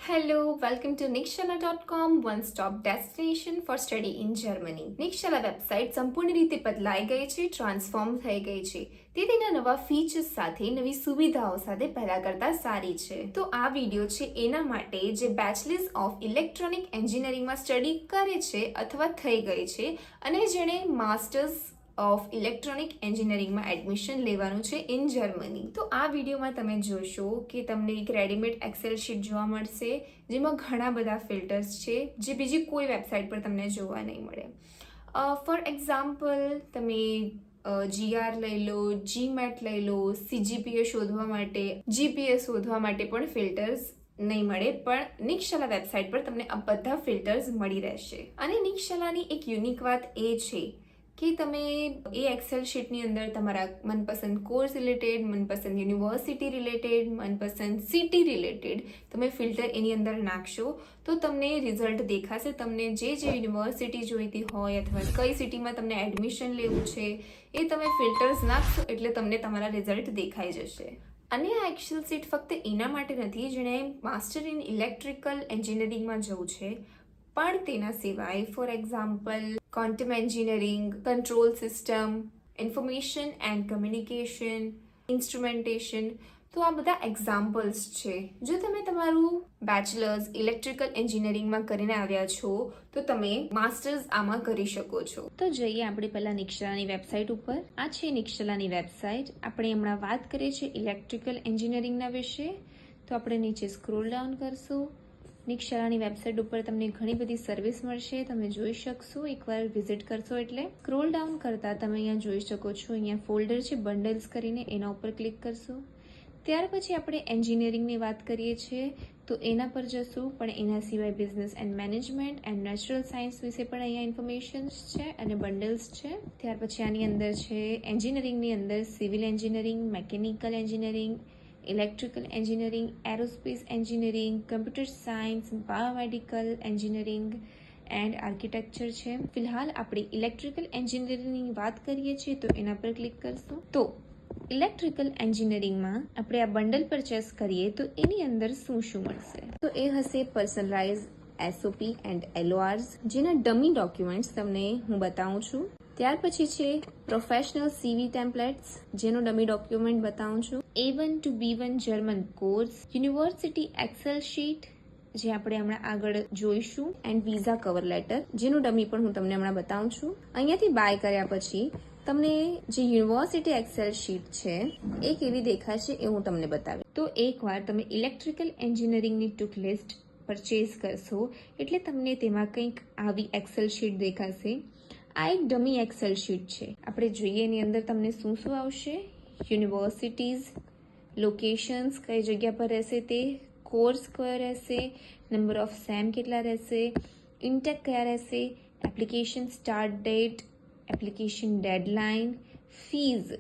Hello, welcome to nikshala.com, one-stop destination for study in Germany. Nikshala website સંપૂર્ણ રીતે બદલાઈ ગઈ છે, ટ્રાન્સફોર્મ થઈ ગઈ છે. તે તેના નવા ફીચર્સ સાથે, નવી સુવિધાઓ સાથે પહેલા કરતા સારી છે. તો આ વિડીયો છે એના માટે જે બેચલર્સ ઓફ ઇલેક્ટ્રોનિક એન્જિનિયરિંગમાં સ્ટડી કરે છે અથવા થઈ ગઈ છે અને જેણે માસ્ટર્સ ઓફ ઇલેક્ટ્રોનિક એન્જિનિયરિંગમાં એડમિશન લેવાનું છે ઇન જર્મની. તો આ વિડીયોમાં તમે જોશો કે તમને એક રેડીમેડ એક્સેલ શીટ જોવા મળશે જેમાં ઘણા બધા ફિલ્ટર્સ છે જે બીજી કોઈ વેબસાઇટ પર તમને જોવા નહીં મળે. ફોર એક્ઝામ્પલ તમે GR લઈ લો, GMAT લઈ લો, CGPA શોધવા માટે, GPA શોધવા માટે પણ ફિલ્ટર્સ નહીં મળે, પણ નિક્ષલા વેબસાઇટ પર તમને આ બધા ફિલ્ટર્સ મળી રહેશે. અને નિક્ષલાની એક યુનિક વાત એ છે કે તમે એ એક્સેલ શીટની અંદર તમારા મનપસંદ કોર્સ રિલેટેડ, મનપસંદ યુનિવર્સિટી રિલેટેડ, મનપસંદ સિટી રિલેટેડ તમે ફિલ્ટર એની અંદર નાખશો તો તમને રિઝલ્ટ દેખાશે. તમને જે યુનિવર્સિટી જોઈતી હોય અથવા કઈ સિટીમાં તમને એડમિશન લેવું છે એ તમે ફિલ્ટર્સ નાખશો એટલે તમને તમારા રિઝલ્ટ દેખાઈ જશે. અને આ એક્સેલ શીટ ફક્ત એના માટે નથી જેણે માસ્ટર ઇન ઇલેક્ટ્રિકલ એન્જિનિયરિંગમાં જવું છે, પણ તેના સિવાય for example quantum engineering, control system, information and communication, instrumentation, તો આ બધા એક્ઝામ્પલ્સ છે. જો તમે તમારું બેચલર્સ ઇલેક્ટ્રિકલ એન્જિનિયરિંગમાં કરીને આવ્યા છો તો તમે માસ્ટર્સ આમાં કરી શકો છો. તો જઈએ આપણે પહેલાં નિક્ષલાની વેબસાઇટ ઉપર. આ છે નિક્ષલાની વેબસાઇટ. આપણે હમણાં વાત કરીએ છીએ ઇલેક્ટ્રિકલ એન્જિનિયરિંગના વિશે. તો આપણે નીચે સ્ક્રોલ ડાઉન કરશું. નિક્ષલાની વેબસાઇટ ઉપર તમને ઘણી બધી સર્વિસ મળશે, તમે જોઈ શકશો એકવાર વિઝિટ કરશો એટલે. સ્ક્રોલ ડાઉન કરતા તમે અહીંયા જોઈ શકો છો, અહીંયા ફોલ્ડર છે બંડલ્સ કરીને, એના ઉપર ક્લિક કરશો. ત્યાર પછી આપણે એન્જિનિયરિંગની વાત કરીએ છીએ તો એના પર જશું, પણ એના સિવાય business and management and natural science વિશે પણ અહીંયા ઇન્ફોર્મેશન્સ છે અને બંડલ્સ છે. ત્યાર પછી આની અંદર છે એન્જિનિયરિંગની અંદર civil engineering, mechanical engineering, electrical engineering, aerospace engineering, computer science, biomedical engineering and architecture છે. ફિલહાલ આપણે ઇલેક્ટ્રિકલ એન્જિનિયરિંગની વાત કરીએ છીએ તો એના પર ક્લિક કરશું. તો ઇલેક્ટ્રિકલ એન્જિનિયરિંગમાં આપણે આ બંડલ પરચેસ કરીએ તો એની અંદર શું મળશે? તો એ હશે પર્સનલાઇઝ SOP એન્ડ LORs, જેના ડમી ડોક્યુમેન્ટ્સ તમને હું બતાવું છું. ત્યાર પછી છે પ્રોફેશનલ CV ટેમ્પલેટ્સ, જેનો ડમી ડોક્યુમેન્ટ બતાવું છું. A1 to B1 German course, university Excel sheet જે આપણે હમણાં આગળ જોઈશું, એન્ડ વિઝા કવર લેટર જેનું ડમી પણ હું તમને હમણાં બતાવું છું. અહીંયાથી બાય કર્યા પછી તમને જે યુનિવર્સિટી એક્સેલ શીટ છે એ કેવી દેખાશે એ હું તમને બતાવીશ. તો એકવાર તમે ઇલેક્ટ્રિકલ એન્જિનિયરિંગની ટૂંક લિસ્ટ પરચેઝ કરશો એટલે તમને તેમાં કંઈક આવી એક્સેલ શીટ દેખાશે. આ એક ડમી એક્સેલ શીટ છે. આપણે જોઈએ એની અંદર તમને શું શું આવશે: યુનિવર્સિટીઝ, લોકેશન્સ કઈ જગ્યા પર રહેશે તે, કોર્સ કયો રહેશે, નંબર ઓફ સેમ કેટલા રહેશે, ઇન્ટેક કયા રહેશે, application start date, application deadline, fees,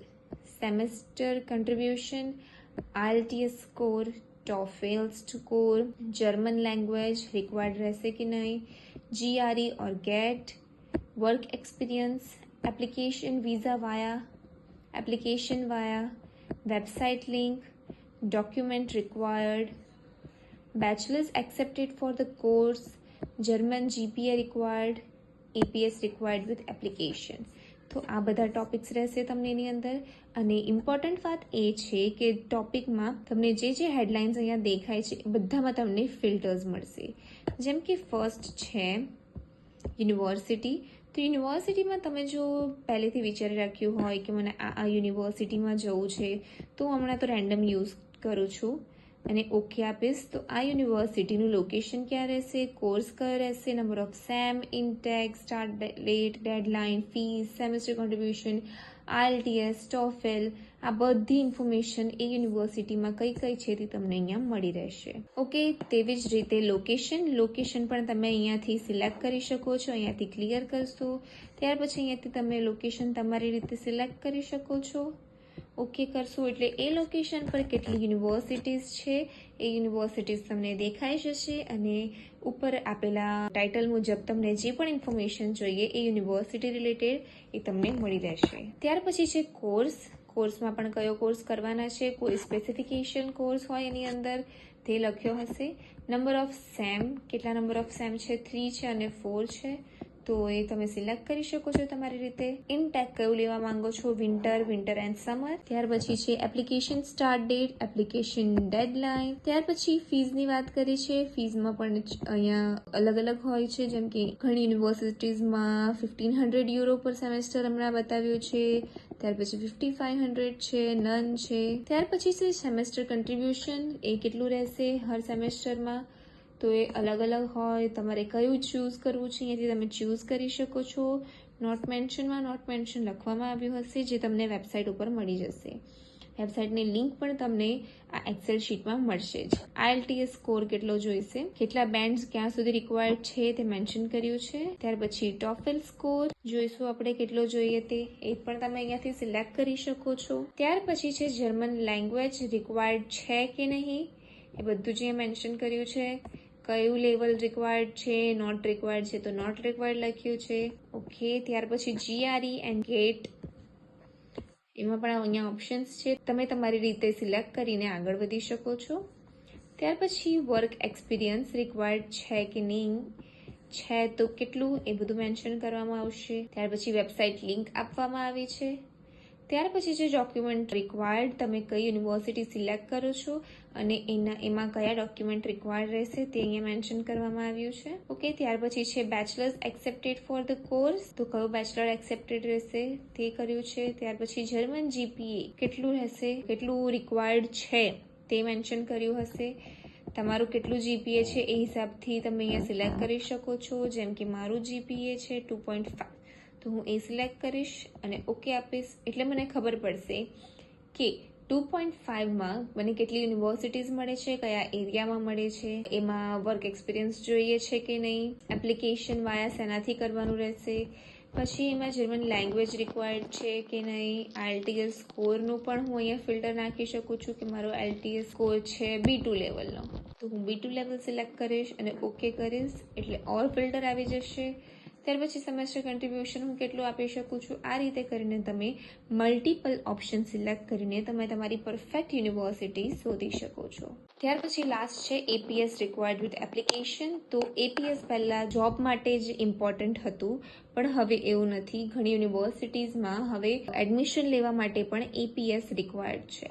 semester contribution, IELTS score, TOEFL score, German language required રહેશે કે નહીં, GRE or GET, work experience, application visa via, application via, website link, document required, bachelors accepted for the course, German GPA required, APS required with application. તો આ બધા topics રહેશે તમને એની અંદર. અને ઇમ્પોર્ટન્ટ વાત એ છે કે ટોપિકમાં તમને જે હેડલાઇન્સ અહીંયા દેખાય છે એ બધામાં તમને ફિલ્ટર્સ મળશે. જેમ કે ફર્સ્ટ છે યુનિવર્સિટી. તો યુનિવર્સિટીમાં તમે જો પહેલેથી વિચારી રાખ્યું હોય કે મને આ યુનિવર્સિટીમાં જવું છે તો હમણાં તો રેન્ડમ યુઝ કરું છું અને ઓકે આપીશ. તો આ યુનિવર્સિટીનું લોકેશન ક્યાં રહેશે, કોર્સ કયો રહેશે, number of sem, intake, start date, deadline, fees, semester contribution, IELTS, TOEFL, આ બધી ઇન્ફોર્મેશન એ યુનિવર્સિટીમાં કઈ છે તે તમને અહીંયા મળી રહેશે. ઓકે, તેવી જ રીતે લોકેશન પણ તમે અહીંયાથી સિલેક્ટ કરી શકો છો. અહીંયાથી ક્લિયર કરશો, ત્યાર પછી અહીંયાથી તમે લોકેશન તમારી રીતે સિલેક્ટ કરી શકો છો. ઓકે કરશો એટલે એ લોકેશન પર કેટલી યુનિવર્સિટીઝ છે એ યુનિવર્સિટીઝ તમને દેખાઈ જશે અને ઉપર આપેલા ટાઇટલ મુજબ તમને જે પણ ઇન્ફોર્મેશન જોઈએ એ યુનિવર્સિટી રિલેટેડ એ તમને મળી રહેશે. ત્યાર પછી છે કોર્સમાં પણ કયો કોર્સ કરવાના છે, કોઈ સ્પેસિફિકેશન કોર્સ હોય એની અંદર, તે લખ્યો હશે. નંબર ઓફ સેમ, કેટલા નંબર ઓફ સેમ છે, 3 છે અને 4 છે, તો એ તમે સિલેક્ટ કરી શકો છો તમારી રીતે. ઇનટેક કયું લેવા માંગો છો, વિન્ટર એન્ડ સમર. ત્યાર પછી છે application start date, application deadline. ત્યાર પછી ફીઝની વાત કરી છે. ફીઝમાં પણ અહીંયા અલગ અલગ હોય છે, જેમ કે ઘણી યુનિવર્સિટીઝમાં €1,500 પર સેમેસ્ટર હમણાં બતાવ્યું છે. ત્યાર પછી 5,500 છે, નન છે. ત્યાર પછી છે સેમેસ્ટર કન્ટ્રીબ્યુશન, એ કેટલું રહેશે હર સેમેસ્ટરમાં, તો એ અલગ અલગ હોય. તમારે કયું ચૂઝ કરવું છે અહીંયાથી તમે ચૂઝ કરી શકો છો. નોટ મેન્શન લખવામાં આવ્યું હશે, જે તમને વેબસાઇટ ઉપર મળી જશે. વેબસાઇટની લિંક પણ તમને આ એક્સેલ શીટમાં મળશે જ. IELTS સ્કોર કેટલો જોઈશે, કેટલા બેન્ડ્સ ક્યાં સુધી રિક્વાયર્ડ છે તે મેન્શન કર્યું છે. ત્યાર પછી TOEFL સ્કોર જોઈશું આપણે કેટલો જોઈએ તે, એ પણ તમે અહીંયાથી સિલેક્ટ કરી શકો છો. ત્યાર પછી છે જર્મન લેંગ્વેજ રિક્વાયર્ડ છે કે નહીં, એ બધું જ અહીંયા મેન્શન કર્યું છે. કયું લેવલ રિક્વાયર્ડ છે, નોટ રિક્વાયર્ડ છે તો નોટ રિક્વાયર્ડ લખ્યું છે. ઓકે. ત્યાર પછી GRE એન્ડ ગેટ, એમાં પણ અહીંયા ઓપ્શન્સ છે, તમે તમારી રીતે સિલેક્ટ કરીને આગળ વધી શકો છો. ત્યાર પછી વર્ક એક્સપિરિયન્સ રિક્વાયર્ડ છે કે નહીં, છે તો કેટલું, એ બધું મેન્શન કરવામાં આવશે. ત્યાર પછી વેબસાઇટ લિંક આપવામાં આવી છે. ત્યાર પછી જે ડોક્યુમેન્ટ રિક્વાયર્ડ, તમે કઈ યુનિવર્સિટી સિલેક્ટ કરો છો અને એમાં કયા ડોક્યુમેન્ટ રિક્વાયર્ડ રહેશે તે અહીંયા મેન્શન કરવામાં આવ્યું છે. ઓકે. ત્યાર પછી છે bachelors accepted for the course, તો કયો બેચલર એક્સેપ્ટેડ રહેશે તે કર્યું છે. ત્યાર પછી જર્મન GPA કેટલું રહેશે, કેટલું રિક્વાયર્ડ છે તે મેન્શન કર્યું હશે. તમારું કેટલું GPA છે એ હિસાબથી તમે અહીંયા સિલેક્ટ કરી શકો છો. જેમ કે મારું GPA છે 2.5, તો હું એ સિલેક્ટ કરીશ અને ઓકે આપીશ, એટલે મને ખબર પડશે કે 2.5માં મને કેટલી યુનિવર્સિટીઝ મળે છે, કયા એરિયામાં મળે છે, એમાં વર્ક એક્સપિરિયન્સ જોઈએ છે કે નહીં, એપ્લિકેશન વાયા શેનાથી કરવાનું રહેશે, પછી એમાં જર્મન લેંગ્વેજ રિક્વાયર્ડ છે કે નહીં. IELTS સ્કોરનું પણ હું અહીંયા ફિલ્ટર નાખી શકું છું કે મારો IELTS સ્કોર છે B2 લેવલનો, તો હું B2 લેવલ સિલેક્ટ કરીશ અને ઓકે કરીશ, એટલે ઓર ફિલ્ટર આવી જશે. ત્યાર પછી સેમેસ્ટર કન્ટ્રીબ્યુશન હું કેટલું આપી શકું છું. આ રીતે કરીને તમે મલ્ટિપલ ઓપ્શન સિલેક્ટ કરીને તમે તમારી પરફેક્ટ યુનિવર્સિટી શોધી શકો છો. ત્યાર પછી લાસ્ટ છે APS રિક્વાયર્ડ વિથ એપ્લિકેશન. તો APS પહેલાં જોબ માટે જ ઇમ્પોર્ટન્ટ હતું, પણ હવે એવું નથી. ઘણી યુનિવર્સિટીઝમાં હવે એડમિશન લેવા માટે પણ APS રિક્વાયર્ડ છે,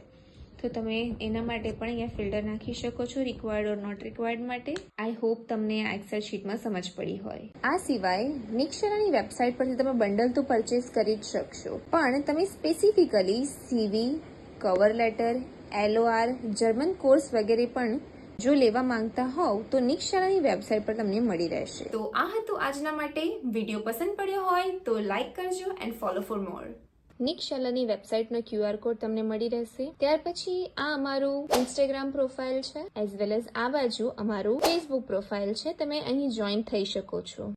તો તમે એના માટે પણ અહીંયા ફિલ્ટર નાખી શકો છો, રિક્વાયર્ડ ઓર નોટ રિક્વાયર્ડ માટે. આઈ હોપ તમને આ એક્સેલ શીટમાં સમજ પડી હોય. આ સિવાય નિક્ષરાની વેબસાઇટ પરથી તમે બંડલ તો પરચેસ કરી જ શકશો, પણ તમે specifically CV, cover letter, LOR, German course વગેરે પણ જો લેવા માંગતા હોવ તો નિક્ષરાની વેબસાઇટ પર તમને મળી રહેશે. તો આ હતું આજના માટે. વિડીયો પસંદ પડ્યો હોય તો લાઈક કરજો એન્ડ ફોલો ફોર મોર. નિક્ષાલાની વેબસાઇટનો QR કોડ તમને મળી રહેશે. ત્યાર પછી આ અમારું ઇન્સ્ટાગ્રામ પ્રોફાઇલ છે, એઝ વેલ એઝ આ બાજુ અમારું ફેસબુક પ્રોફાઇલ છે. તમે અહીં જોઈન થઈ શકો છો.